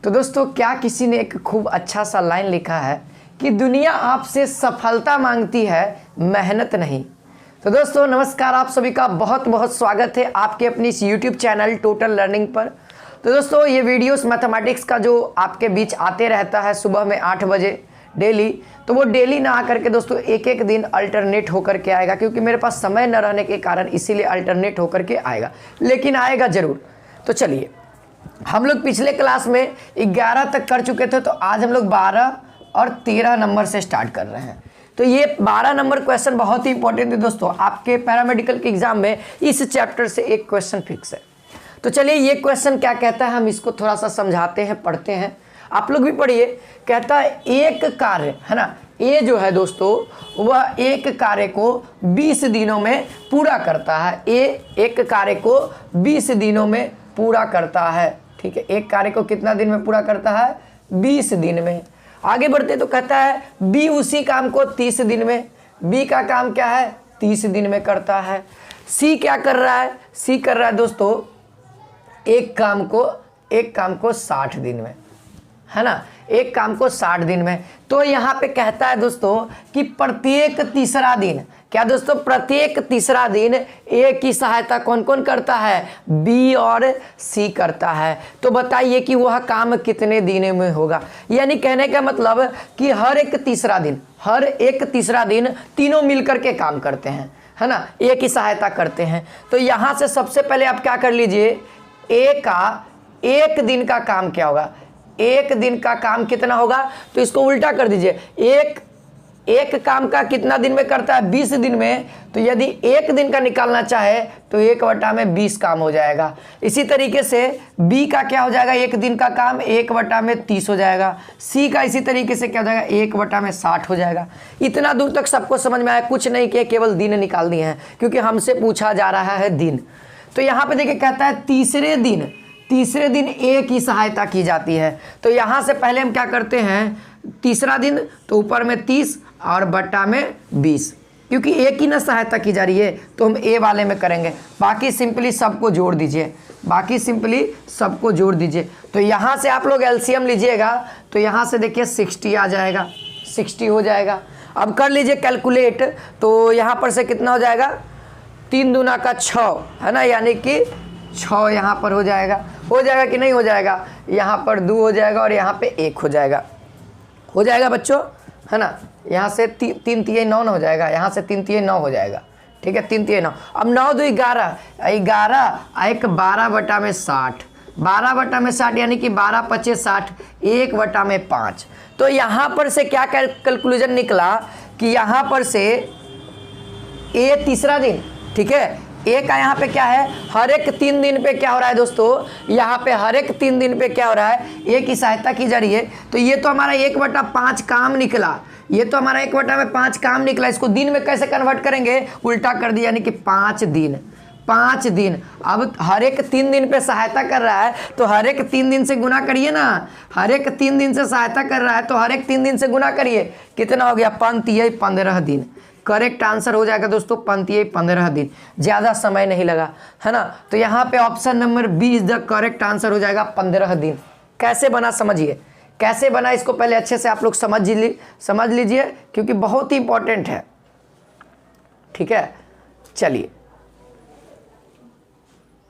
तो दोस्तों क्या किसी ने एक खूब अच्छा सा लाइन लिखा है कि दुनिया आपसे सफलता मांगती है, मेहनत नहीं। तो दोस्तों नमस्कार, आप सभी का बहुत बहुत स्वागत है आपके अपनी इस यूट्यूब चैनल टोटल लर्निंग पर। तो दोस्तों ये वीडियोस मैथमेटिक्स का जो आपके बीच आते रहता है सुबह में 8 बजे डेली, तो वो डेली ना आकर के दोस्तों एक एक दिन अल्टरनेट होकर के आएगा, क्योंकि मेरे पास समय न रहने के कारण इसीलिए अल्टरनेट होकर के आएगा, लेकिन आएगा ज़रूर। तो चलिए, हम लोग पिछले क्लास में 11 तक कर चुके थे, तो आज हम लोग 12 और 13 नंबर से स्टार्ट कर रहे हैं। तो ये 12 नंबर क्वेश्चन बहुत ही इंपॉर्टेंट है दोस्तों, आपके पैरामेडिकल के एग्जाम में इस चैप्टर से एक क्वेश्चन फिक्स है। तो चलिए ये क्वेश्चन क्या कहता है, हम इसको थोड़ा सा समझाते हैं, पढ़ते हैं, आप लोग भी पढ़िए। कहता है एक कार्य है ना, ये जो है दोस्तों वह एक कार्य को 20 दिनों में पूरा करता है। ये एक कार्य को 20 दिनों में पूरा करता है, ठीक है। एक कार्य को कितना दिन में पूरा करता है? 20 दिन में। आगे बढ़ते तो कहता है बी उसी काम को 30 दिन में। बी का काम क्या है? 30 दिन में करता है। सी क्या कर रहा है? सी कर रहा है दोस्तों एक काम को 60 दिन में, है ना, एक काम को 60 दिन में। तो यहाँ पे कहता है दोस्तों कि प्रत्येक तीसरा दिन, क्या दोस्तों, प्रत्येक तीसरा दिन ए की सहायता कौन कौन करता है? बी और सी करता है। तो बताइए कि वह काम कितने दिनों में होगा। यानी कहने का मतलब कि हर एक तीसरा दिन तीनों मिलकर के काम करते हैं, है ना, ए की सहायता करते हैं। तो यहाँ से सबसे पहले आप क्या कर लीजिए, ए का एक दिन का काम क्या होगा? एक दिन का काम कितना होगा? तो इसको उल्टा कर दीजिए, एक काम का कितना दिन में करता है? 20 दिन में। तो यदि एक दिन का निकालना चाहे तो 1/20 काम हो जाएगा। इसी तरीके से बी का क्या हो जाएगा? एक दिन का काम 1/30 हो जाएगा। सी का इसी तरीके से क्या हो जाएगा? 1/60 हो जाएगा। इतना दूर तक सबको समझ में आया? कुछ नहीं किया, केवल दिन निकाल दिए हैं, क्योंकि हमसे पूछा जा रहा है दिन। तो यहाँ पे देखिए कहता है तीसरे दिन ए की सहायता की जाती है। तो यहाँ से पहले हम क्या करते हैं, तीसरा दिन तो ऊपर में 30 और बट्टा में 20, क्योंकि ए की ना सहायता की जा रही है तो हम ए वाले में करेंगे। बाकी सिंपली सबको जोड़ दीजिए, तो यहाँ से आप लोग एलसीएम लीजिएगा तो यहाँ से देखिए 60 आ जाएगा, 60 हो जाएगा। अब कर लीजिए कैलकुलेट, तो यहाँ पर से कितना हो जाएगा? 3 दूना का 6, है ना, यानी कि 6 यहाँ पर हो जाएगा कि नहीं हो जाएगा? यहाँ पर 2 हो जाएगा और यहाँ पे 1 हो जाएगा बच्चों, है ना। यहाँ से 3 3 9 हो जाएगा, यहाँ से 3 3 9 हो जाएगा, ठीक है, 3 3 9। अब 9 2 11, 1 12/60, 12/60 यानी कि 12 25 60, 1/5। तो यहाँ पर से क्या कैलकुलेशन निकला कि यहाँ पर से ए तीसरा दिन, ठीक है, ए का यहाँ पे क्या है, हर एक 3 दिन पे क्या हो रहा है दोस्तों, यहाँ पे हर एक 3 दिन पे क्या हो रहा है, ए की सहायता की जा रही है। तो ये तो हमारा 1/5 काम निकला, इसको दिन में कैसे कन्वर्ट करेंगे? उल्टा कर दिया, यानी कि 5 दिन। अब हर एक 3 दिन पे सहायता कर रहा है तो हर एक 3 दिन से गुना करिए ना, हर एक 3 दिन से सहायता कर रहा है तो हर एक 3 दिन से गुना करिए, कितना हो गया? 15 दिन। करेक्ट आंसर हो जाएगा दोस्तों 15 दिन, ज़्यादा समय नहीं लगा, है ना। तो यहाँ पे option number B is the correct answer हो जाएगा 15 दिन। कैसे बना समझिए, कैसे बना इसको पहले अच्छे से आप लोग समझ लीजिए, क्योंकि बहुत ही इंपॉर्टेंट है, ठीक है। चलिए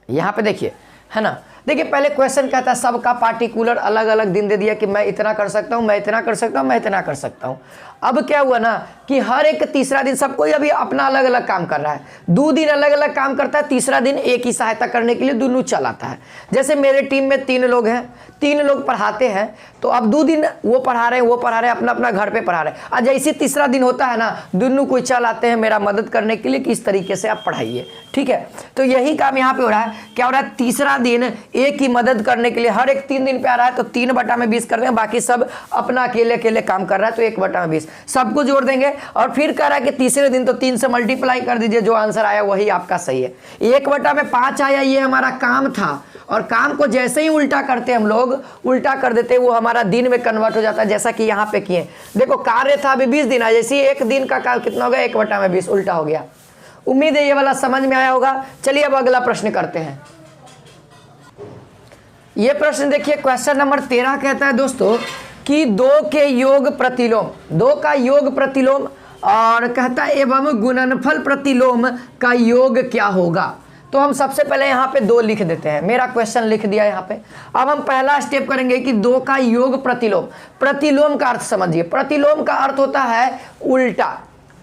यहाँ पे देखिए, है ना, देखिए पहले क्वेश्चन कहता है सबका पार्टिकुलर अलग अलग दिन दे दिया कि मैं इतना कर सकता हूँ, मैं इतना कर सकता हूँ। अब क्या हुआ ना कि हर एक तीसरा दिन सबको अभी अपना अलग अलग काम कर रहा है, 2 दिन अलग अलग काम करता है, तीसरा दिन एक ही सहायता करने के लिए दोनों चलाता है। जैसे मेरे टीम में 3 लोग हैं, 3 लोग पढ़ाते हैं, तो अब 2 दिन वो पढ़ा रहे हैं, अपना अपना घर पे पढ़ा रहे हैं। और जैसे तीसरा दिन होता है ना, दोनों कोई चल आते हैं मेरा मदद करने के लिए कि इस तरीके से आप पढ़ाइए, ठीक है। तो यही काम यहाँ पे हो रहा है। क्या हो रहा है? तीसरा दिन एक ही मदद करने के लिए हर एक 3 दिन पे आ रहा है, तो 3/20 कर देंगे, बाकी सब अपना अकेले काम कर रहा है तो 1/20 सबको जोड़ देंगे। और फिर कह रहा है कि तीसरे दिन तो 3 से मल्टीप्लाई कर दीजिए, जो आंसर आया वही आपका सही है। 1/5 आया, ये हमारा काम था, और काम को जैसे ही उल्टा करते हम लोग, उल्टा कर देते, वो हमारा दिन में कन्वर्ट हो जाता है, जैसा कि यहाँ पे किए। देखो कार्य था अभी 20 दिन, जैसे ही एक दिन का काम कितना हो गया? 1/20 उल्टा हो गया। उम्मीद है ये वाला समझ में आया होगा। चलिए अब अगला प्रश्न करते हैं। ये प्रश्न देखिए, क्वेश्चन नंबर 13 कहता है दोस्तों कि 2 के योग प्रतिलोम, 2 का योग प्रतिलोम, और कहता है एवं गुणनफल प्रतिलोम का योग क्या होगा। तो हम सबसे पहले यहाँ पे 2 लिख देते हैं, मेरा क्वेश्चन लिख दिया यहाँ पे। अब हम पहला स्टेप करेंगे कि 2 का योग प्रतिलोम। प्रतिलोम का अर्थ समझिए, प्रतिलोम का अर्थ होता है उल्टा।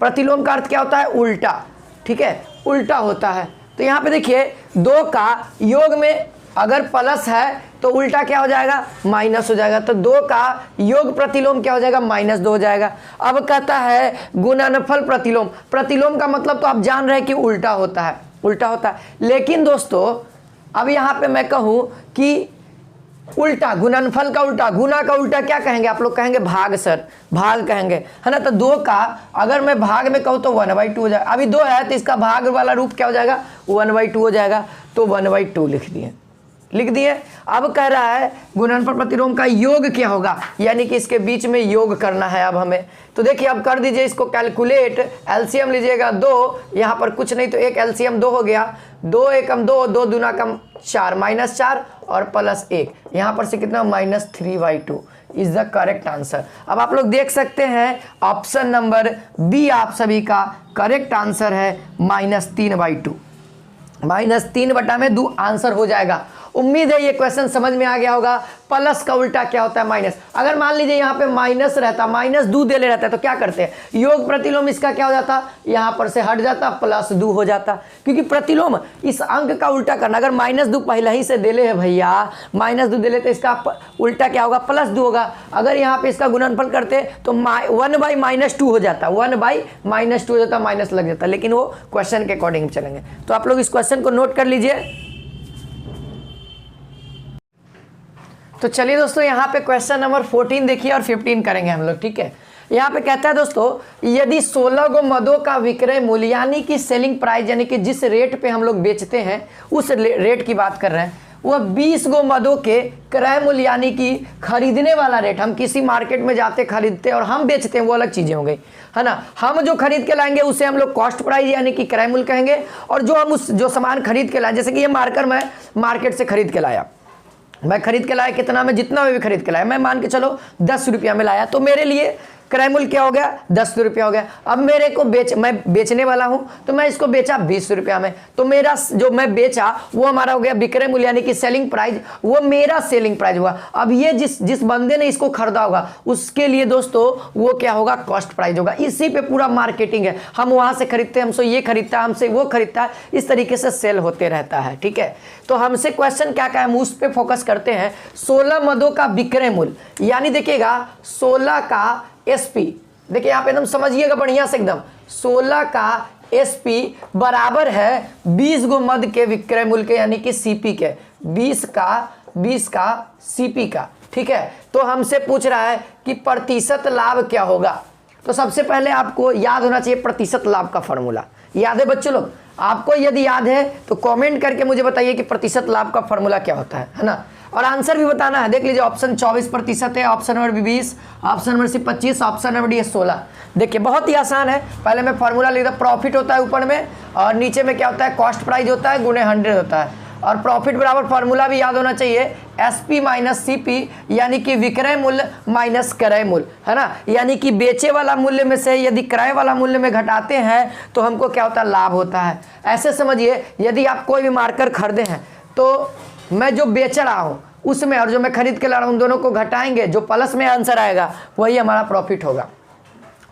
प्रतिलोम का अर्थ क्या होता है? उल्टा, ठीक है, उल्टा होता है। तो यहाँ पे देखिए 2 का योग में अगर प्लस है तो उल्टा क्या हो जाएगा? माइनस हो जाएगा। तो 2 का योग प्रतिलोम क्या हो जाएगा? -2 हो जाएगा। अब कहता है गुणनफल प्रतिलोम। प्रतिलोम का मतलब तो आप जान रहे हैं कि उल्टा होता है, उल्टा होता है। लेकिन दोस्तों अब यहाँ पे मैं कहूँ कि उल्टा, गुणनफल का उल्टा, गुना का उल्टा क्या कहेंगे आप लोग? कहेंगे भाग सर, भाग कहेंगे, है ना। तो 2 का अगर मैं भाग में कहूँ तो 1/2 हो जाएगा। अभी 2 है तो इसका भाग वाला रूप क्या हो जाएगा? 1/2 हो जाएगा। तो 1/2 लिख दिए। अब कह रहा है गुणनफल प्रतिलोम का योग क्या होगा, यानी कि इसके बीच में योग करना है अब हमें। तो देखिए अब कर दीजिए इसको कैलकुलेट। एलसीएम लीजिएगा 2, यहाँ पर कुछ नहीं तो एक एलसीएम 2 हो गया। 2 एकम 2, 2 दूना कम 4, -4 और +1, यहाँ पर से कितना? -3/2 इज द करेक्ट आंसर। अब आप लोग देख सकते हैं ऑप्शन नंबर बी आप सभी का करेक्ट आंसर है, -3/2। -3/2 आंसर हो जाएगा। उम्मीद है ये क्वेश्चन समझ में आ गया होगा। प्लस का उल्टा क्या होता है? माइनस। अगर मान लीजिए यहाँ पे माइनस रहता, -2 देले रहता है तो क्या करते हैं? योग प्रतिलोम इसका क्या हो जाता? यहाँ पर से हट जाता, +2 हो जाता। क्योंकि प्रतिलोम इस अंक का उल्टा करना, अगर -2 पहले ही से देले है भैया, -2 देले तो इसका उल्टा क्या होगा? +2 होगा। अगर यहाँ पे इसका गुणनफल करते तो 1/-2 हो जाता, 1/-2 हो जाता, माइनस लग जाता। लेकिन वो क्वेश्चन के अकॉर्डिंग चलेंगे। तो आप लोग इस क्वेश्चन को नोट कर लीजिए। तो चलिए दोस्तों यहाँ पे क्वेश्चन नंबर 14 देखिए और 15 करेंगे हम लोग, ठीक है। यहाँ पे कहता है दोस्तों यदि 16 गो मदों का विक्रय मूल्य, यानी कि सेलिंग प्राइस, यानी कि जिस रेट पे हम लोग बेचते हैं उस रेट की बात कर रहे हैं, वह 20 गो मदों के क्रय मूल्य, यानी कि खरीदने वाला रेट, हम किसी मार्केट में जाते खरीदते और हम बेचते हैं वो अलग चीज़ें हो गई, है ना। हम जो खरीद के लाएंगे उसे हम लोग कॉस्ट प्राइस यानी कि क्रय मूल्य कहेंगे। और जो हम जो सामान खरीद के लाए, जैसे कि ये मार्कर मैं मार्केट से खरीद के लाया, मैं खरीद के लाया कितना में, जितना में भी खरीद के लाया, मैं मान के चलो 10 रुपया में लाया, तो मेरे लिए क्रय मूल्य क्या हो गया? 10 रुपया हो गया। अब मेरे को मैं बेचने वाला हूं तो मैं इसको बेचा 20 रुपया में, तो मेरा जो मैं बेचा वो हमारा हो गया विक्रय मूल्य यानी कि सेलिंग प्राइस, वो मेरा सेलिंग प्राइस हुआ। अब ये जिस बंदे ने इसको खरीदा होगा उसके लिए दोस्तों वो क्या होगा? कॉस्ट प्राइस होगा। इसी पे पूरा मार्केटिंग है, हम वहां से खरीदते हैं, हमसे ये खरीदता है, हमसे वो खरीदता है, इस तरीके से सेल होते रहता है, ठीक है। तो हमसे क्वेश्चन क्या है, हम उस पर फोकस करते हैं। 16 मदों का विक्रय मूल्य, यानी देखिएगा 16 का एसपी, देखिए यहाँ पे एकदम समझिएगा बढ़िया से एकदम, 16 का एसपी बराबर है 20 गो मद के विक्रय मूल्य के, यानी कि सीपी के, 20 का सीपी का, ठीक है। तो हमसे पूछ रहा है कि प्रतिशत लाभ क्या होगा। तो सबसे पहले आपको याद होना चाहिए प्रतिशत लाभ का फॉर्मूला। याद है बच्चों लोग? आपको यदि याद है तो कमेंट करके मुझे बताइए कि प्रतिशत लाभ का फॉर्मूला क्या होता है ना। और आंसर भी बताना है। देख लीजिए ऑप्शन 24% है, option number 20, option number C 25, option number D 16। देखिए बहुत ही आसान है। पहले मैं फॉर्मूला लिखता, प्रॉफिट होता है ऊपर में और नीचे में क्या होता है? कॉस्ट प्राइस होता है गुणे 100 होता है। और प्रॉफिट बराबर फॉर्मूला भी याद होना चाहिए, एसपी माइनस सीपी, यानी कि विक्रय मूल्य माइनस क्रय मूल्य, है ना। यानी कि बेचे वाला मूल्य में से यदि क्रय वाला मूल्य में घटाते हैं तो हमको क्या होता है? लाभ होता है। ऐसे समझिए, यदि आप कोई भी मार्कर खरीदे हैं तो मैं जो बेच रहा हूँ उसमें और जो मैं खरीद के ला रहा हूँ दोनों को घटाएंगे, जो प्लस में आंसर आएगा वही हमारा प्रॉफिट होगा।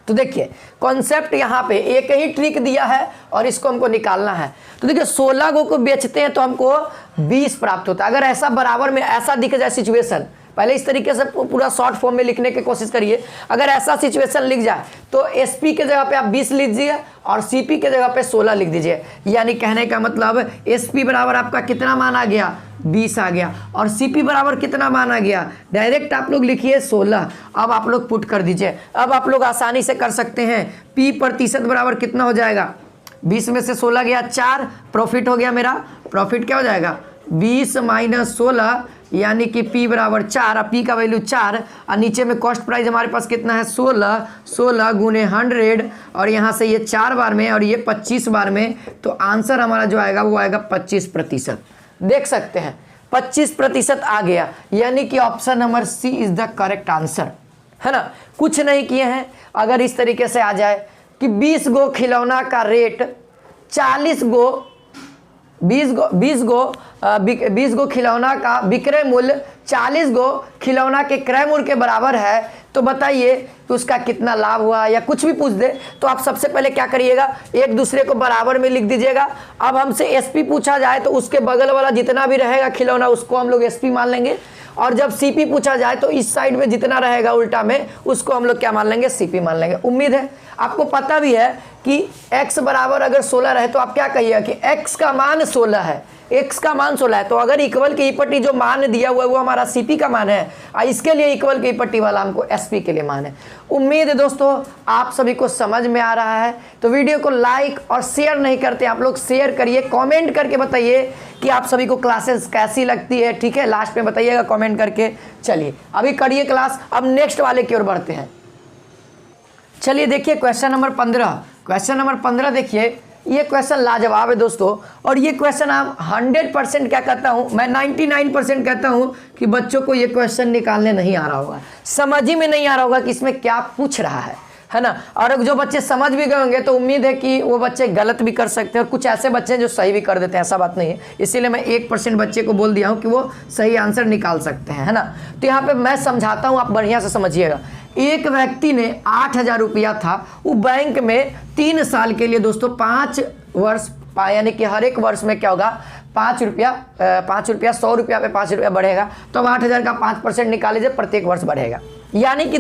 तो देखिए कॉन्सेप्ट यहाँ पे एक ही ट्रिक दिया है और इसको हमको निकालना है। तो देखिए 16 को बेचते हैं तो हमको 20 प्राप्त होता है। अगर ऐसा बराबर में ऐसा दिख जाए सिचुएशन, पहले इस तरीके से पूरा शॉर्ट फॉर्म में लिखने की कोशिश करिए। अगर ऐसा सिचुएशन लिख जाए तो एसपी के जगह पे आप 20 लिख दीजिए और सीपी के जगह पे 16 लिख दीजिए। यानी कहने का मतलब एसपी बराबर आपका कितना मान आ गया? 20 आ गया। और सीपी बराबर कितना मान आ गया? डायरेक्ट आप लोग लिखिए 16। अब आप लोग पुट कर दीजिए। अब आप लोग आसानी से कर सकते हैं। पी प्रतिशत बराबर कितना हो जाएगा? 20 में से 16 गया 4, प्रॉफिट हो गया मेरा। प्रॉफिट क्या हो जाएगा? 20 माइनस 16 यानी कि P बराबर 4, और P का वैल्यू 4, और नीचे में कॉस्ट प्राइस हमारे पास कितना है? 16 गुने 100, और यहाँ से ये 4 बार में और ये 25 बार में, तो आंसर हमारा जो आएगा वो आएगा 25%। देख सकते हैं 25% आ गया, यानी कि option number C is the correct answer, है ना। कुछ नहीं किए हैं। अगर इस तरीके से आ जाए कि 20 गो खिलौना का रेट 20 गो खिलौना का विक्रय मूल्य 40 गो खिलौना के क्रय मूल्य के बराबर है, तो बताइए कि उसका कितना लाभ हुआ, या कुछ भी पूछ दे तो आप सबसे पहले क्या करिएगा, एक दूसरे को बराबर में लिख दीजिएगा। अब हमसे एसपी पूछा जाए तो उसके बगल वाला जितना भी रहेगा खिलौना उसको हम लोग एसपी मान लेंगे, और जब सीपी पूछा जाए तो इस साइड में जितना रहेगा उल्टा में उसको हम लोग क्या मान लेंगे, सीपी मान लेंगे। उम्मीद है आपको पता भी है कि x बराबर अगर 16 रहे तो आप क्या कहिएगा कि x का मान 16 है, x का मान 16 है, तो अगर इक्वल की पट्टी जो मान दिया हुआ है वो हमारा सीपी का मान है, और इसके लिए इक्वल की पट्टी वाला हमको एसपी के लिए मान है। उम्मीद है दोस्तों आप सभी को समझ में आ रहा है। तो वीडियो को लाइक और शेयर नहीं करते आप लोग, शेयर करिए, कमेंट करके बताइए कि आप सभी को क्लासेस कैसी लगती है, ठीक है, लास्ट में बताइएगा कमेंट करके। चलिए अभी करिए क्लास, अब नेक्स्ट वाले की ओर बढ़ते हैं। चलिए देखिए क्वेश्चन नंबर 15। क्वेश्चन नंबर 15 देखिए, ये क्वेश्चन लाजवाब है दोस्तों, और ये क्वेश्चन आप 100% क्या कहता हूँ मैं, 99% कहता हूँ कि बच्चों को ये क्वेश्चन निकालने नहीं आ रहा होगा, समझ ही में नहीं आ रहा होगा कि इसमें क्या पूछ रहा है ना। और जो बच्चे समझ भी गए होंगे तो उम्मीद है कि वो बच्चे गलत भी कर सकते हैं, और कुछ ऐसे बच्चे हैं जो सही भी कर देते हैं, ऐसा बात नहीं है। इसीलिए मैं 1% बच्चे को बोल दिया हूँ कि वो सही आंसर निकाल सकते हैं, है ना। तो यहाँ पे मैं समझाता हूँ, आप बढ़िया से समझिएगा। एक व्यक्ति ने 8,000 रुपया था, वो बैंक में 3 साल के लिए दोस्तों 5 वर्ष यानी कि हर एक वर्ष में क्या होगा, 5 रुपया 100 रुपया पे 5 रुपया बढ़ेगा, तो अब 8,000 का 5% निकाल लीजिए, प्रत्येक वर्ष बढ़ेगा। यानी कि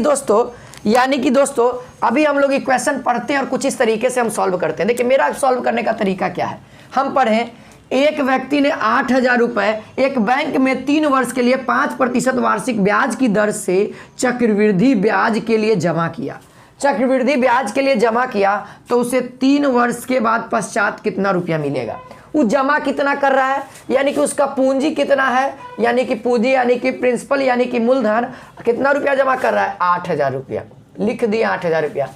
दोस्तों अभी हम लोग इक्वेशन पढ़ते हैं और कुछ इस तरीके से हम सॉल्व करते हैं। देखिए मेरा सॉल्व करने का तरीका क्या है, हम पढ़ें एक व्यक्ति ने 8,000 रुपए एक बैंक में 3 वर्ष के लिए 5% वार्षिक ब्याज की दर से चक्रवृद्धि ब्याज के लिए जमा किया। चक्रवृद्धि ब्याज के लिए जमा किया तो उसे 3 वर्ष के बाद पश्चात कितना रुपया मिलेगा। वो जमा कितना कर रहा है, यानी कि उसका पूंजी कितना है, यानी कि पूंजी यानी कि प्रिंसिपल यानी कि मूलधन कितना रुपया जमा कर रहा है, 8,000 रुपया। लिख दिया 8,000 रुपया।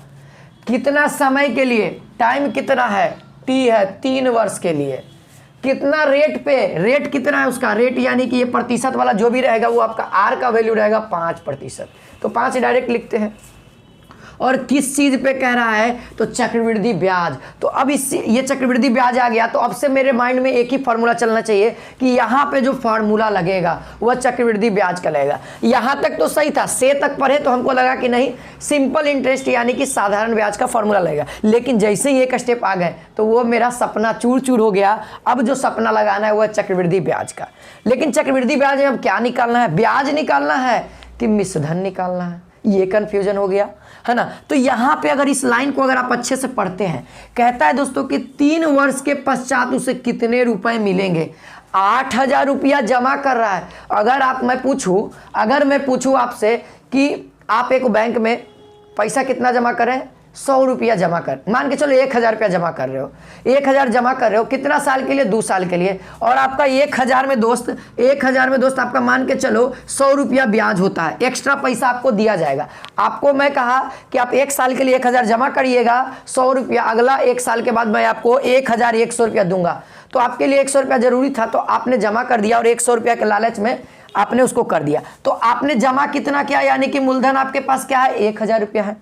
कितना समय के लिए, टाइम कितना है, टी है, 3 वर्ष के लिए। कितना रेट पे, रेट कितना है उसका, रेट यानी कि ये प्रतिशत वाला जो भी रहेगा वो आपका आर का वैल्यू रहेगा 5%, तो 5 डायरेक्ट लिखते हैं। और किस चीज पे कह रहा है, तो चक्रवृद्धि ब्याज। तो अब ये चक्रवृद्धि ब्याज आ गया, तो अब से मेरे माइंड में एक ही फॉर्मूला चलना चाहिए कि यहाँ पे जो फॉर्मूला लगेगा वह चक्रवृद्धि ब्याज का लगेगा। यहाँ तक तो सही था, से तक पढ़े तो हमको लगा कि नहीं सिंपल इंटरेस्ट यानी कि साधारण ब्याज का फॉर्मूला लगेगा, लेकिन जैसे ही एक स्टेप आ गए तो वो मेरा सपना चूर चूर हो गया। अब जो सपना लगाना है वह चक्रवृद्धि ब्याज का। लेकिन चक्रवृद्धि ब्याज में अब क्या निकालना है, ब्याज निकालना है कि मिश्रधन निकालना है, ये कंफ्यूजन हो गया, है ना। तो यहाँ पे अगर इस लाइन को अगर आप अच्छे से पढ़ते हैं, कहता है दोस्तों कि 3 वर्ष के पश्चात उसे कितने रुपए मिलेंगे। 8,000 रुपया जमा कर रहा है। अगर मैं पूछूं आपसे कि आप एक बैंक में पैसा कितना जमा करें, 100 रुपया जमा कर, मान के चलो 1,000 रुपया जमा कर रहे हो, 1,000 जमा कर रहे हो, कितना साल के लिए, 2 साल के लिए, और आपका 1,000 में दोस्त आपका मान के चलो 100 रुपया ब्याज होता है, एक्स्ट्रा पैसा आपको दिया जाएगा। आपको मैं कहा कि आप 1 साल के लिए 1,000 जमा करिएगा, 100 रुपया, अगला 1 साल के बाद मैं आपको 1,100 रुपया दूंगा। तो आपके लिए 100 रुपया जरूरी था, तो आपने जमा कर दिया और 100 रुपया के लालच में आपने उसको कर दिया। तो आपने जमा कितना किया, यानी कि मूलधन आपके पास क्या है, 1,000 रुपया है।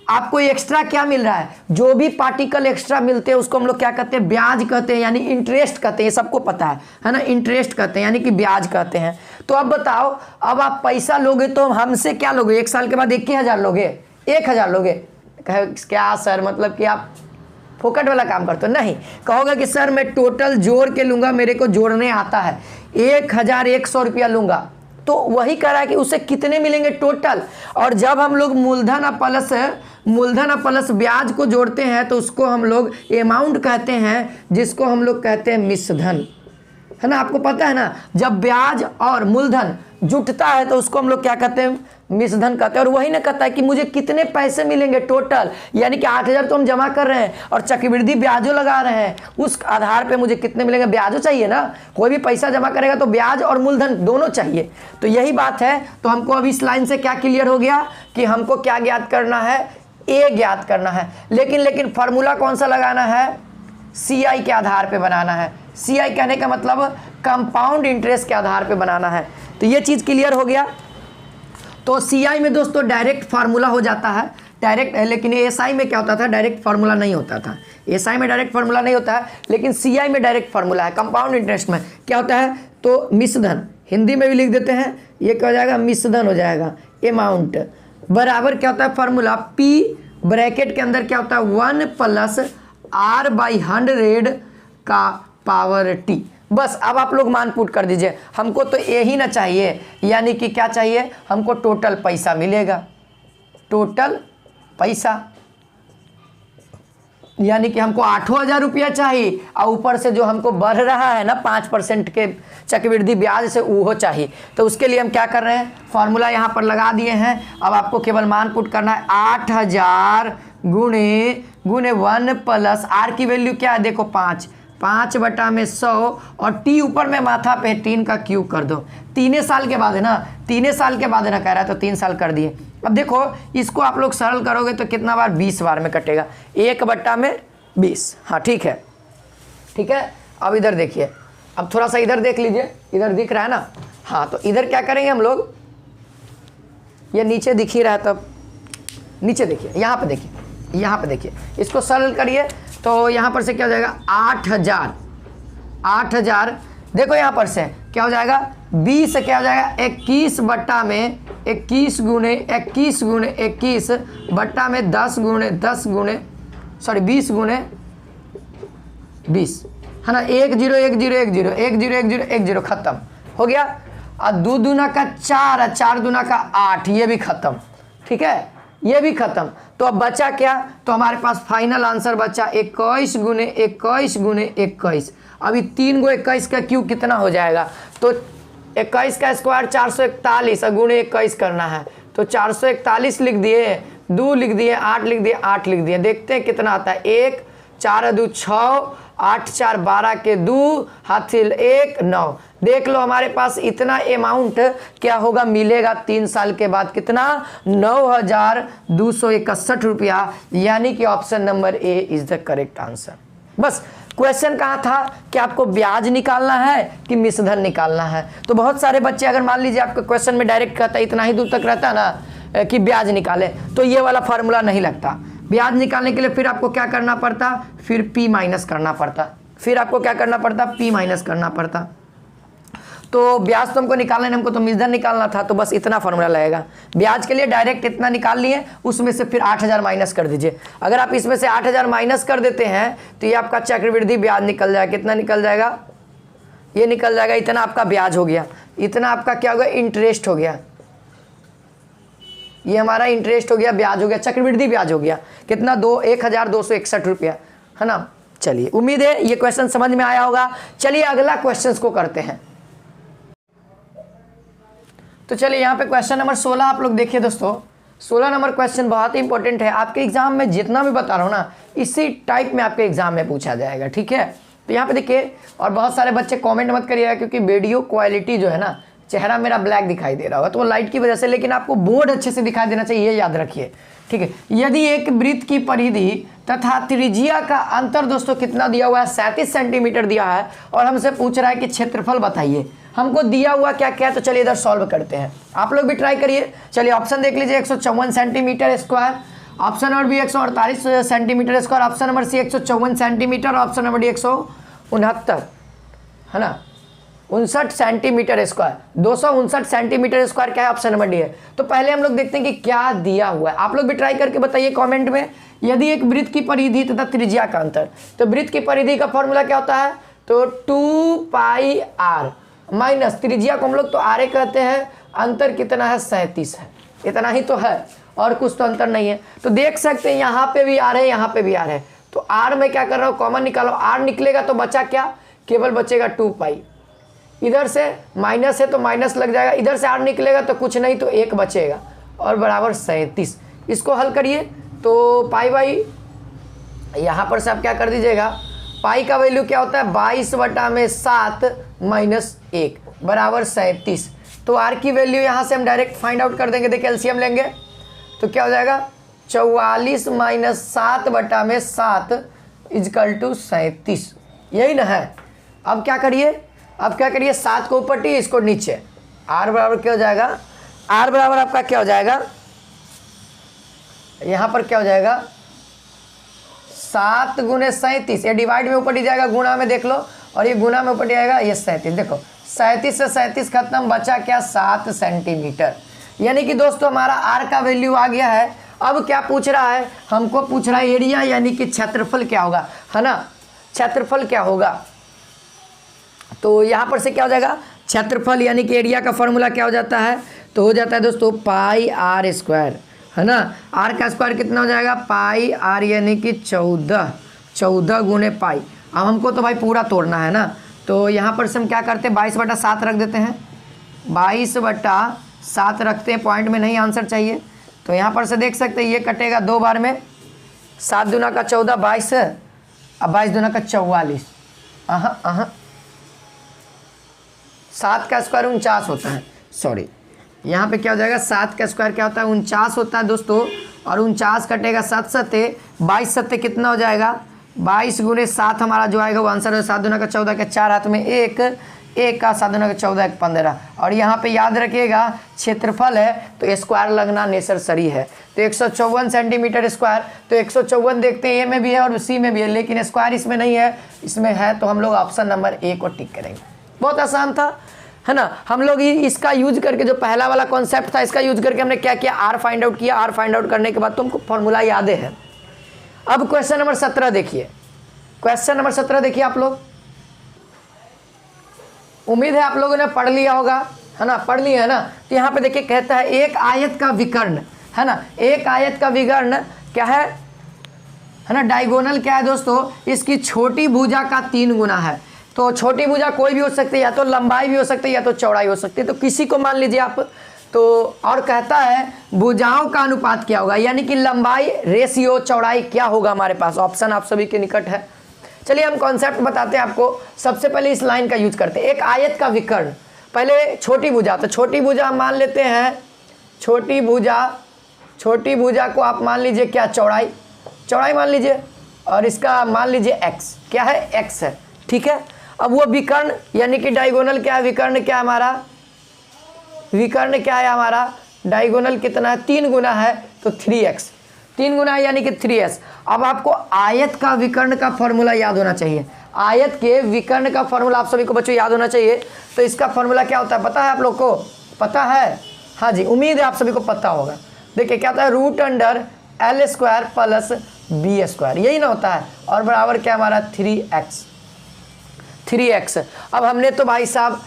आपको एक्स्ट्रा क्या मिल रहा है, जो भी पार्टिकल एक्स्ट्रा मिलते हैं उसको हम लोग क्या कहते हैं, ब्याज कहते हैं, यानी इंटरेस्ट कहते हैं, सबको पता है ना, इंटरेस्ट कहते हैं यानी कि ब्याज कहते हैं। तो अब बताओ, अब आप पैसा लोगे तो हमसे क्या लोगे, 1 साल के बाद 1,000 लोगे, 1,000 लोगे। क्या सर, मतलब कि आप फोकट वाला काम करते हो, नहीं, कहोगे कि सर मैं टोटल जोड़ के लूंगा, मेरे को जोड़ने आता है, 1,100 रुपया लूंगा। तो वही कह रहा है कि उसे कितने मिलेंगे टोटल। और जब हम लोग मूलधन प्लस ब्याज को जोड़ते हैं तो उसको हम लोग अमाउंट कहते हैं, जिसको हम लोग कहते हैं मिश्रधन, है ना। आपको पता है ना, जब ब्याज और मूलधन जुटता है तो उसको हम लोग क्या कहते हैं, मिश्रधन कहते हैं। और वही ना कहता है कि मुझे कितने पैसे मिलेंगे टोटल, यानी कि 8,000 तो हम जमा कर रहे हैं और चक्रवृद्धि ब्याजो लगा रहे हैं, उस आधार पे मुझे कितने मिलेंगे, ब्याजो चाहिए ना, कोई भी पैसा जमा करेगा तो ब्याज और मूलधन दोनों चाहिए। तो यही बात है। तो हमको अब इस लाइन से क्या क्लियर हो गया कि हमको क्या ज्ञात करना है, ए ज्ञात करना है। लेकिन फार्मूला कौन सा लगाना है, CI के आधार पे बनाना है। CI कहने का मतलब कंपाउंड इंटरेस्ट के आधार पे बनाना है। तो ये चीज़ क्लियर हो गया। तो सीआई में दोस्तों डायरेक्ट फार्मूला हो जाता है डायरेक्ट, लेकिन एसआई में क्या होता था, डायरेक्ट फार्मूला नहीं होता था। एसआई में डायरेक्ट फार्मूला नहीं होता है, लेकिन सीआई में डायरेक्ट फार्मूला है। कंपाउंड इंटरेस्ट में क्या होता है, तो मिश्रधन, हिंदी में भी लिख देते हैं, ये क्या हो जाएगा, मिश्रधन हो जाएगा। अमाउंट बराबर क्या होता है, फार्मूला पी ब्रैकेट के अंदर क्या होता है 1 + R/100 का पावर टी। बस अब आप लोग मान पुट कर दीजिए, हमको तो यही ना चाहिए, यानी कि क्या चाहिए, हमको टोटल पैसा मिलेगा, टोटल पैसा, यानी कि हमको 8,000 रुपया चाहिए और ऊपर से जो हमको बढ़ रहा है ना 5% के चक्रवृद्धि ब्याज से वो चाहिए। तो उसके लिए हम क्या कर रहे हैं, फॉर्मूला यहाँ पर लगा दिए हैं। अब आपको केवल मान पुट करना है 8,000 गुणे 1 + आर की वैल्यू क्या है, देखो 5/100 और टी ऊपर में माथा पे 3 का क्यूब कर दो। 3 साल के बाद है ना, 3 साल के बाद है ना कह रहा है, तो 3 साल कर दिए। अब देखो इसको आप लोग सरल करोगे तो कितना बार, 20 बार में कटेगा, 1/20। हाँ ठीक है, ठीक है। अब इधर देखिए, अब थोड़ा सा इधर देख लीजिए, इधर दिख रहा है ना। हाँ तो इधर क्या करेंगे हम लोग, ये नीचे दिख ही रहा है, तब नीचे देखिए, यहाँ पे देखिए, यहाँ पे देखिए, इसको सरल करिए तो यहाँ पर से क्या हो जाएगा 8,000 देखो यहाँ पर से क्या हो जाएगा 20 से क्या हो जाएगा 21 बट्टा में 21 गुणे 21 गुणे 21 बट्टा में 10 गुणे 10 गुणे 20 गुणे 20 है ना, 1 0 1 0 1 0 1 0 1 0 1 0 खत्म हो गया। और 2 दूना का 4 और 4 दूना का 8, ये भी खत्म, ठीक है, ये भी खत्म। तो अब बचा क्या, तो हमारे पास फाइनल आंसर बचा 21 गुणे 21 गुणे 21। अभी 3 × 21 का क्यूब कितना हो जाएगा, तो 21 का स्क्वायर 441 और गुणे 21 करना है, तो 441 लिख दिए, 2 लिख दिए, 8 लिख दिए, 8 लिख दिए। देखते हैं कितना आता है, 1 4 2 6 8 4 12 के 2 हाथिल 1 9। देख लो हमारे पास इतना अमाउंट क्या होगा, मिलेगा 3 साल के बाद, कितना 9,261 रुपया, यानी कि option number A is the correct answer. बस क्वेश्चन कहाँ था कि आपको ब्याज निकालना है कि मिश्रधन निकालना है। तो बहुत सारे बच्चे, अगर मान लीजिए आपका क्वेश्चन में डायरेक्ट कहता है, इतना ही दूर तक रहता ना कि ब्याज निकाले, तो ये वाला फार्मूला नहीं लगता। ब्याज निकालने के लिए फिर आपको क्या करना पड़ता, फिर P माइनस करना पड़ता, फिर आपको क्या करना पड़ता, P माइनस करना पड़ता। तो ब्याज तो हमको निकालना है, हमको तो मिश्रधन निकालना था, तो बस इतना फार्मूला लगेगा। ब्याज के लिए डायरेक्ट इतना निकाल लिए, उसमें से फिर 8,000 माइनस कर दीजिए। अगर आप इसमें से 8,000 माइनस कर देते हैं तो ये आपका चक्रवृद्धि ब्याज निकल जाएगा। कितना निकल जाएगा, ये निकल जाएगा, इतना आपका ब्याज हो गया, इतना आपका क्या हो गया, इंटरेस्ट हो गया, ये हमारा इंटरेस्ट हो गया, ब्याज हो गया, चक्रवृद्धि ब्याज हो गया, कितना 1,261 रुपया, है ना। चलिए, उम्मीद है ये क्वेश्चन समझ में आया होगा। चलिए अगला क्वेश्चन को करते हैं। तो चलिए यहाँ पे क्वेश्चन नंबर 16 आप लोग देखिए दोस्तों। 16 नंबर क्वेश्चन बहुत ही इंपॉर्टेंट है, आपके एग्जाम में जितना भी बता रहा हूँ ना, इसी टाइप में आपके एग्जाम में पूछा जाएगा, ठीक है। तो यहाँ पे देखिए, और बहुत सारे बच्चे कमेंट मत करिएगा, क्योंकि वीडियो क्वालिटी जो है ना, चेहरा मेरा ब्लैक दिखाई दे रहा होगा तो वो लाइट की वजह से, लेकिन आपको बोर्ड अच्छे से दिखाई देना चाहिए, ये याद रखिए, ठीक है। यदि एक वृत्त की परिधि तथा त्रिज्या का अंतर दोस्तों कितना दिया हुआ है, 37 सेंटीमीटर दिया है, और हमसे पूछ रहा है कि क्षेत्रफल बताइए। हमको दिया हुआ क्या क्या है, तो चलिए इधर सॉल्व करते हैं, आप लोग भी ट्राई करिए। चलिए ऑप्शन देख लीजिए, 154 centimetre square, option number B 148 centimetre square, option number C 154 centimetre, option number D 169, है ना, 59 सेंटीमीटर स्क्वायर, 259 सेंटीमीटर स्क्वायर क्या है, ऑप्शन नंबर डी है। तो पहले हम लोग देखते हैं कि क्या दिया हुआ है, आप लोग भी ट्राई करके बताइए कमेंट में। यदि एक वृत्त की परिधि तथा त्रिज्या का अंतर, तो वृत्त की परिधि का फॉर्मूला क्या होता है, तो 2πr माइनस त्रिज्या को हम लोग तो आर कहते हैं, अंतर कितना है 37 है, इतना ही तो है, और कुछ तो अंतर नहीं है। तो देख सकते हैं यहाँ पे भी आर है, यहाँ पे भी आर है, तो आर में क्या कर रहा हूँ, कॉमन निकालो, आर निकलेगा तो बचा क्या, केवल बचेगा 2π, इधर से माइनस है तो माइनस लग जाएगा, इधर से आर निकलेगा तो कुछ नहीं तो 1 बचेगा, और बराबर 37। इसको हल करिए तो पाई बाई, यहाँ पर से आप क्या कर दीजिएगा, पाई का वैल्यू क्या होता है 22/7 - 1 बराबर 37। तो आर की वैल्यू यहाँ से हम डायरेक्ट फाइंड आउट कर देंगे, देखिए एलसीएम लेंगे तो क्या हो जाएगा, 44 - 7/7 = 37, यही ना है। अब क्या करिए, अब क्या करिए 7 को ऊपर टी, इसको नीचे, r बराबर क्या हो जाएगा, r बराबर आपका क्या हो जाएगा, यहाँ पर क्या हो जाएगा 7 गुने 37, ये डिवाइड में ऊपर टी जाएगा, गुणा में देख लो, और ये गुणा में ऊपर जाएगा, ये 37। देखो 37 से 37 खत्म, बचा क्या 7 सेंटीमीटर। यानी कि दोस्तों हमारा r का वैल्यू आ गया है। अब क्या पूछ रहा है, हमको पूछ रहा है एरिया यानी कि क्षेत्रफल क्या होगा, है ना, क्षेत्रफल क्या होगा। तो यहाँ पर से क्या हो जाएगा, क्षेत्रफल यानी कि एरिया का फॉर्मूला क्या हो जाता है, तो हो जाता है दोस्तों पाई r स्क्वायर, है ना। r का स्क्वायर कितना हो जाएगा, पाई r यानी कि 14 गुने पाई। अब हमको तो भाई पूरा तोड़ना है ना, तो यहाँ पर से हम क्या करते हैं 22/7 रख देते हैं, 22/7 रखते हैं, पॉइंट में नहीं आंसर चाहिए। तो यहाँ पर से देख सकते हैं ये कटेगा 2 बार में, 7 दूना का 14 22, अब 22 दूना का 44, 7 का स्क्वायर 49 होता है, सॉरी यहाँ पे क्या हो जाएगा 7 का स्क्वायर क्या होता है 49 होता है दोस्तों, और 49 कटेगा 7 सत्ते 22 सत्ते कितना हो जाएगा 22 गुने 7 हमारा जो आएगा वो आंसर है 7 दूना का 14 के 4 हाथ में 1 का 7 दूना का 14 1 15। और यहाँ पे याद रखिएगा क्षेत्रफल है तो स्क्वायर लगना नेसेसरी है, तो 154 सेंटीमीटर स्क्वायर। तो 154 देखते हैं ए में भी है और सी में भी है, लेकिन स्क्वायर इसमें नहीं है, इसमें है तो हम लोग ऑप्शन नंबर ए को टिक करेंगे। बहुत आसान था, है ना। हम लोग इसका यूज करके जो पहला वाला कॉन्सेप्ट था इसका यूज करके हमने क्या किया, आर फाइंड आउट किया। आर फाइंड आउट करने के बाद तुमको फॉर्मूला याद है। अब क्वेश्चन नंबर 17 देखिए, क्वेश्चन नंबर 17 देखिए आप लोग, उम्मीद है आप लोगों ने पढ़ लिया होगा, है ना, पढ़ लिया है ना। तो यहाँ पे देखिए कहता है एक आयत का विकर्ण, है ना, एक आयत का विकर्ण क्या है ना, डायगोनल क्या है दोस्तों, इसकी छोटी भुजा का 3 गुना है। तो छोटी भुजा कोई भी हो सकती है, या तो लंबाई भी हो सकती है या तो चौड़ाई हो सकती है, तो किसी को मान लीजिए आप। तो और कहता है भुजाओं का अनुपात क्या होगा, यानी कि लंबाई रेशियो चौड़ाई क्या होगा हमारे पास। ऑप्शन आप सभी के निकट है। चलिए हम कॉन्सेप्ट बताते हैं आपको। सबसे पहले इस लाइन का यूज करते हैं, एक आयत का विकर्ण। पहले छोटी भुजा, तो छोटी भुजा मान लेते हैं, छोटी भुजा को आप मान लीजिए क्या, चौड़ाई मान लीजिए, और इसका मान लीजिए x, क्या है x है, ठीक है। अब वो विकर्ण यानी कि डायगोनल क्या है, विकर्ण क्या है हमारा, विकर्ण क्या है हमारा, डायगोनल कितना है 3 गुना है, तो 3x, 3 गुना है यानी कि 3s। अब आपको आयत का विकर्ण का फॉर्मूला याद होना चाहिए, आयत के विकर्ण का फॉर्मूला आप सभी को बच्चों याद होना चाहिए। तो इसका फॉर्मूला क्या होता है पता है आप लोग को, पता है, हाँ जी उम्मीद है आप सभी को पता होगा। देखिए क्या होता है, √L² प्लस B², यही ना होता है, और बराबर क्या हमारा 3x। अब हमने तो भाई साहब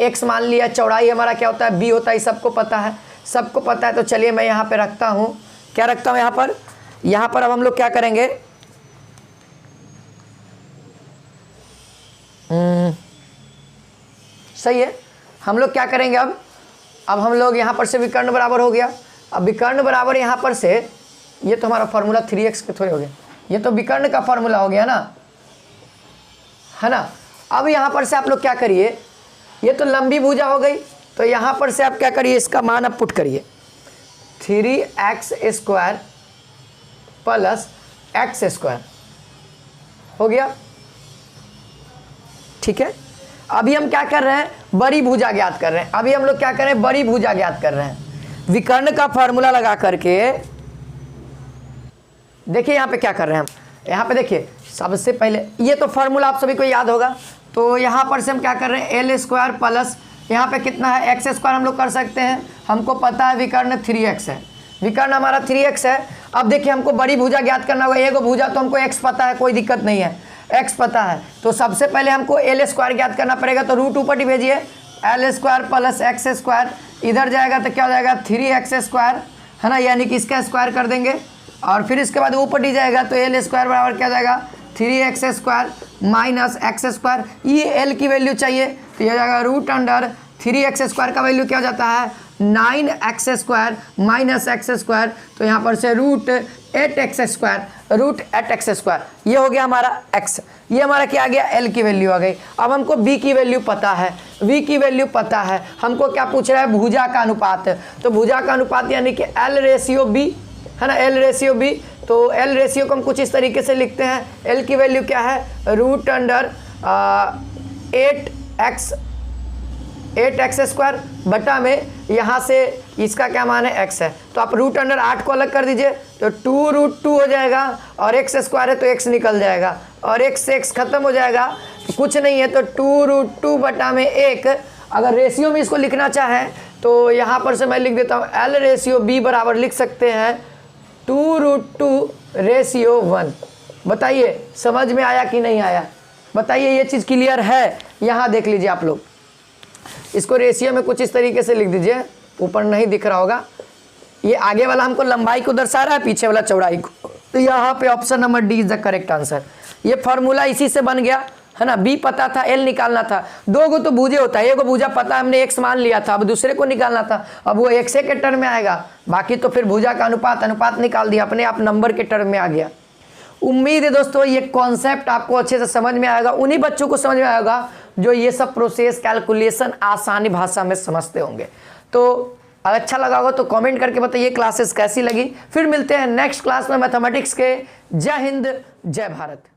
x मान लिया, चौड़ाई हमारा क्या होता है b होता है, सबको पता है। तो चलिए मैं यहाँ पे रखता हूँ, क्या रखता हूँ यहाँ पर अब हम लोग क्या करेंगे, सही है, हम लोग क्या करेंगे अब हम लोग यहाँ पर से विकर्ण बराबर हो गया। अब विकर्ण बराबर यहाँ पर से, ये तो हमारा फॉर्मूला 3x के थोड़े हो गया, ये तो विकर्ण का फॉर्मूला हो गया ना, है ना। अब यहाँ पर से आप लोग क्या करिए, ये तो लंबी भुजा हो गई, तो यहाँ पर से आप क्या करिए, इसका मान आप पुट करिए, 3x² प्लस x² हो गया, ठीक है। अभी हम क्या कर रहे हैं, बड़ी भुजा ज्ञात कर रहे हैं। अभी हम लोग क्या कर रहे हैं, बड़ी भुजा ज्ञात कर रहे हैं, विकर्ण का फॉर्मूला लगा करके। देखिए यहाँ पे क्या कर रहे हैं हम, यहाँ पे देखिए सबसे पहले ये तो फार्मूला आप सभी को याद होगा, तो यहाँ पर से हम क्या कर रहे हैं, L² प्लस यहाँ पे कितना है x² हम लोग कर सकते हैं, हमको पता है विकर्ण 3x है, विकर्ण हमारा 3x है। अब देखिए हमको बड़ी भुजा ज्ञात करना होगा, एक भुजा तो हमको x पता है, कोई दिक्कत नहीं है, x पता है, तो सबसे पहले हमको L² ज्ञात करना पड़ेगा। तो रूट ऊपर ही भेजिए, L² प्लस x², इधर जाएगा तो क्या हो जाएगा 3x², है ना, यानी कि इसका स्क्वायर कर देंगे, और फिर इसके बाद ऊपर डी जाएगा तो L² बराबर क्या हो जाएगा 3x² माइनस x², ये L की वैल्यू चाहिए, तो ये हो जाएगा √3x² का वैल्यू क्या हो जाता है 9x² माइनस x², तो यहाँ पर से √8x², ये हो गया हमारा x, ये हमारा क्या आ गया L की वैल्यू आ गई। अब हमको B की वैल्यू पता है, V की वैल्यू पता है, हमको क्या पूछ रहा है भुजा का अनुपात, तो भुजा का अनुपात यानी कि L/B, है ना, L/B। तो L रेशियो को हम कुछ इस तरीके से लिखते हैं, L की वैल्यू क्या है √8 8x स्क्वायर बटा में यहाँ से इसका क्या मान है x है, तो आप √8 को अलग कर दीजिए तो 2√2 हो जाएगा और x स्क्वायर है तो x निकल जाएगा और x से x खत्म हो जाएगा तो कुछ नहीं है, तो 2√2 बटा में 1। अगर रेशियो में इसको लिखना चाहें तो यहाँ पर से मैं लिख देता हूँ L रेशियो B बराबर लिख सकते हैं 2√2:1। बताइए समझ में आया कि नहीं आया, बताइए ये चीज़ क्लियर है। यहाँ देख लीजिए आप लोग, इसको रेशियो में कुछ इस तरीके से लिख दीजिए, ऊपर नहीं दिख रहा होगा, ये आगे वाला हमको लंबाई को दर्शा रहा है, पीछे वाला चौड़ाई को, तो यहाँ पे option number D is the correct answer. ये फॉर्मूला इसी से बन गया है ना। बी पता था, एल निकालना था, दो गो तो भुजे होता है, एक गो भुजा पता हमने एक्स मान लिया था, अब दूसरे को निकालना था, अब वो एक्स के टर्म में आएगा, बाकी तो फिर भुजा का अनुपात निकाल दिया, अपने आप नंबर के टर्म में आ गया। उम्मीद है दोस्तों ये कॉन्सेप्ट आपको अच्छे से समझ में आएगा, उन्हीं बच्चों को समझ में आएगा जो ये सब प्रोसेस कैलकुलेशन आसानी भाषा में समझते होंगे। तो अगर अच्छा लगा होगा तो कमेंट करके बताइए क्लासेस कैसी लगी। फिर मिलते हैं नेक्स्ट क्लास में मैथमेटिक्स के। जय हिंद, जय भारत।